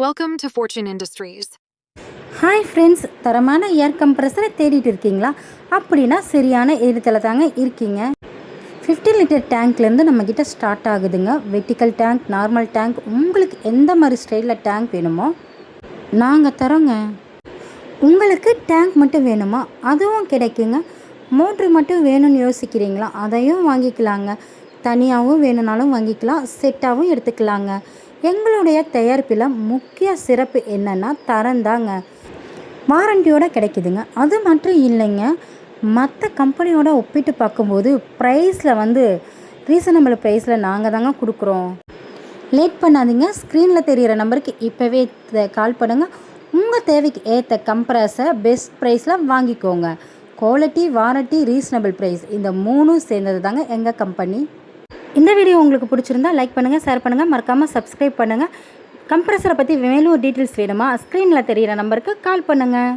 Welcome to Fortune Industries. Hi friends, தரமான ஏர் கம்ப்ரஸரை தேடிட்டு இருக்கீங்களா? அப்படின்னா சரியான இடத்துல தாங்க இருக்கீங்க. 50 லிட்டர் டேங்க்லேருந்து நம்மக்கிட்ட ஸ்டார்ட் ஆகுதுங்க. வெர்டிக்கல் டேங்க், நார்மல் டேங்க், உங்களுக்கு எந்த மாதிரி ஸ்டைலில் டேங்க் வேணுமோ நாங்கள் தரோங்க. உங்களுக்கு டேங்க் மட்டும் வேணுமா? அதுவும் கிடைக்குங்க. மோட்ரு மட்டும் வேணும்னு யோசிக்கிறீங்களா? அதையும் வாங்கிக்கலாங்க. தனியாகவும் வேணும்னாலும் வாங்கிக்கலாம், செட்டாகவும் எடுத்துக்கலாங்க. எங்களுடைய தயாரிப்பில் முக்கிய சிறப்பு என்னென்னா தரந்தாங்க. வாரண்டியோடு கிடைக்குதுங்க. அது மட்டும் இல்லைங்க, மற்ற கம்பெனியோட ஒப்பிட்டு பார்க்கும்போது ப்ரைஸில் ரீசனபிள் ப்ரைஸில் நாங்கள் தாங்க கொடுக்குறோம். லேட் பண்ணாதீங்க, ஸ்க்ரீனில் தெரிகிற நம்பருக்கு இப்போவே கால் பண்ணுங்கள். உங்கள் தேவைக்கு ஏற்ற கம்ப்ரஸரை பெஸ்ட் ப்ரைஸில் வாங்கிக்கோங்க. குவாலிட்டி, வாரண்டி, ரீசனபிள் ப்ரைஸ், இந்த மூணும் சேர்ந்தது தாங்க எங்கள் கம்பெனி. இந்த வீடியோ உங்களுக்கு பிடிச்சிருந்தா லைக் பண்ணுங்கள், ஷேர் பண்ணுங்கள், மறக்காமல் சப்ஸ்கிரைப் பண்ணுங்கள். கம்ப்ரஸரை பற்றி மேலும் டீட்டெயில்ஸ் வேணுமா? ஸ்க்ரீனில் தெரிகிற நம்பருக்கு கால் பண்ணுங்கள்.